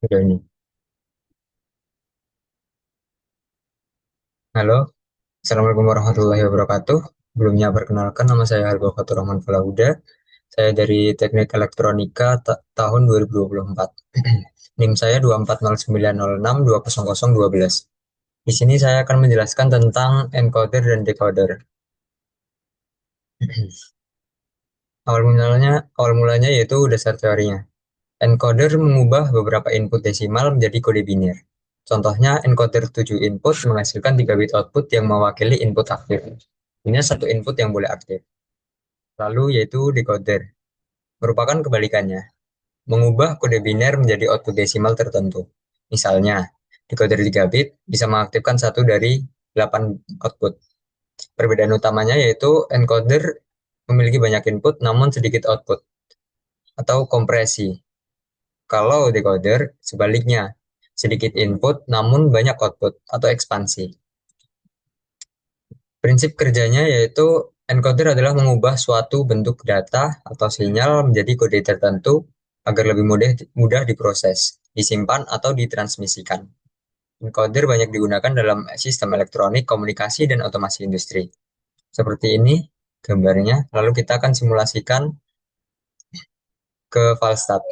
Udah ini. Halo, Assalamualaikum warahmatullahi wabarakatuh. Sebelumnya perkenalkan nama saya Argo Fatur Rahman Falahuda. Saya dari Teknik Elektronika tahun 2024. NIM saya 24090620012. Di sini saya akan menjelaskan tentang encoder dan decoder. Awal mulanya yaitu dasar teorinya. Encoder mengubah beberapa input desimal menjadi kode biner. Contohnya, encoder 7 input menghasilkan 3 bit output yang mewakili input aktif. Ini satu input yang boleh aktif. Lalu yaitu decoder, merupakan kebalikannya, mengubah kode biner menjadi output desimal tertentu. Misalnya, decoder 3 bit bisa mengaktifkan satu dari 8 output. Perbedaan utamanya yaitu encoder memiliki banyak input namun sedikit output, atau kompresi. Kalau decoder, sebaliknya, sedikit input namun banyak output atau ekspansi. Prinsip kerjanya yaitu encoder adalah mengubah suatu bentuk data atau sinyal menjadi kode tertentu agar lebih mudah diproses, disimpan, atau ditransmisikan. Encoder banyak digunakan dalam sistem elektronik, komunikasi, dan otomasi industri. Seperti ini gambarnya, lalu kita akan simulasikan ke Falstad.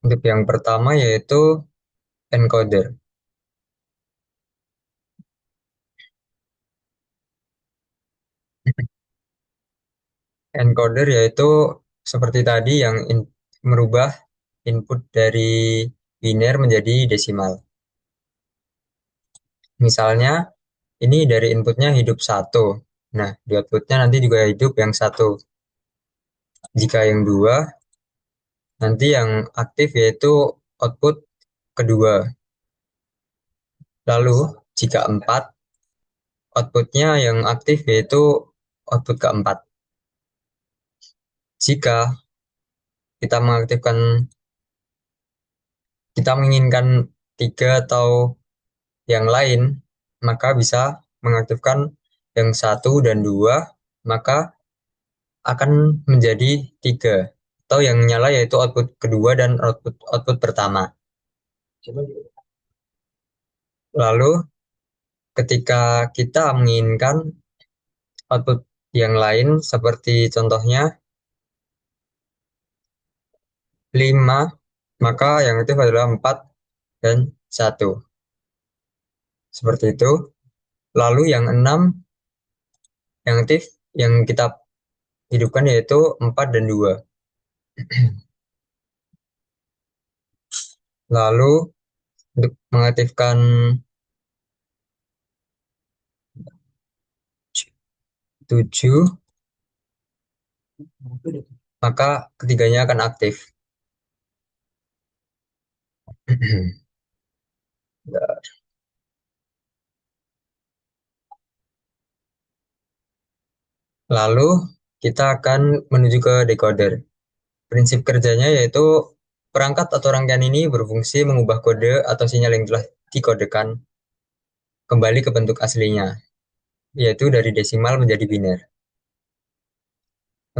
Untuk yang pertama yaitu encoder. Encoder yaitu seperti tadi yang merubah input dari biner menjadi desimal. Misalnya, ini dari inputnya hidup satu. Nah, di outputnya nanti juga hidup yang satu. Jika yang dua, nanti yang aktif yaitu output kedua. Lalu, jika empat, outputnya yang aktif yaitu output keempat. Jika kita mengaktifkan, kita menginginkan tiga atau yang lain, maka bisa mengaktifkan yang satu dan dua, maka akan menjadi tiga. Atau yang nyala yaitu output kedua dan output output pertama. Lalu ketika kita menginginkan output yang lain seperti contohnya 5, maka yang aktif adalah 4 dan satu. Seperti itu. Lalu yang 6 yang aktif yang kita hidupkan yaitu 4 dan 2. Lalu untuk mengaktifkan 7, maka ketiganya akan aktif. Lalu kita akan menuju ke decoder. Prinsip kerjanya yaitu perangkat atau rangkaian ini berfungsi mengubah kode atau sinyal yang telah dikodekan kembali ke bentuk aslinya, yaitu dari desimal menjadi biner.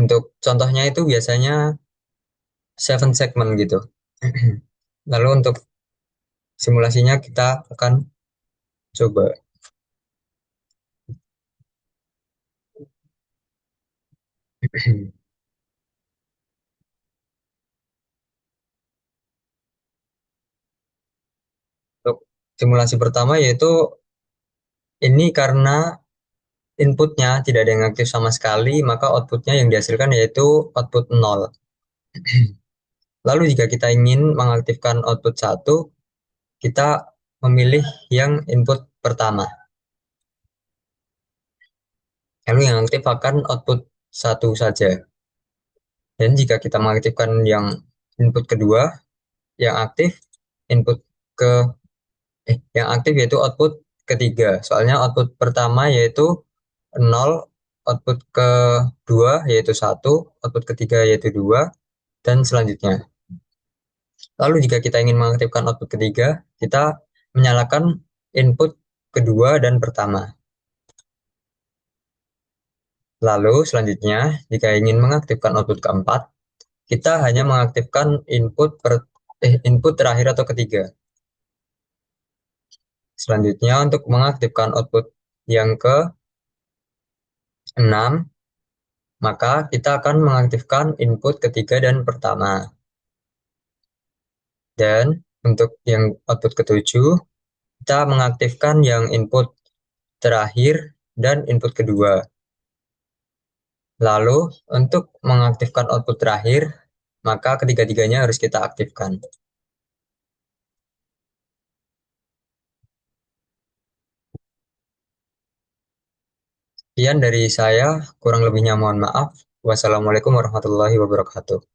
Untuk contohnya itu biasanya 7 segment gitu. Lalu untuk simulasinya kita akan coba. Untuk simulasi pertama yaitu ini karena inputnya tidak ada yang aktif sama sekali, maka outputnya yang dihasilkan yaitu output 0. Lalu jika kita ingin mengaktifkan output 1, kita memilih yang input pertama. Lalu yang aktif akan output 1 saja. Dan jika kita mengaktifkan yang input kedua, yang aktif input ke yang aktif yaitu output ketiga. Soalnya output pertama yaitu 0, output kedua yaitu 1, output ketiga yaitu 2, dan selanjutnya. Lalu jika kita ingin mengaktifkan output ketiga, kita menyalakan input kedua dan pertama. Lalu selanjutnya, jika ingin mengaktifkan output keempat, kita hanya mengaktifkan input terakhir atau ketiga. Selanjutnya untuk mengaktifkan output yang ke-6, maka kita akan mengaktifkan input ketiga dan pertama. Dan untuk yang output ketujuh, kita mengaktifkan yang input terakhir dan input kedua. Lalu untuk mengaktifkan output terakhir, maka ketiga-tiganya harus kita aktifkan. Sekian dari saya, kurang lebihnya mohon maaf. Wassalamualaikum warahmatullahi wabarakatuh.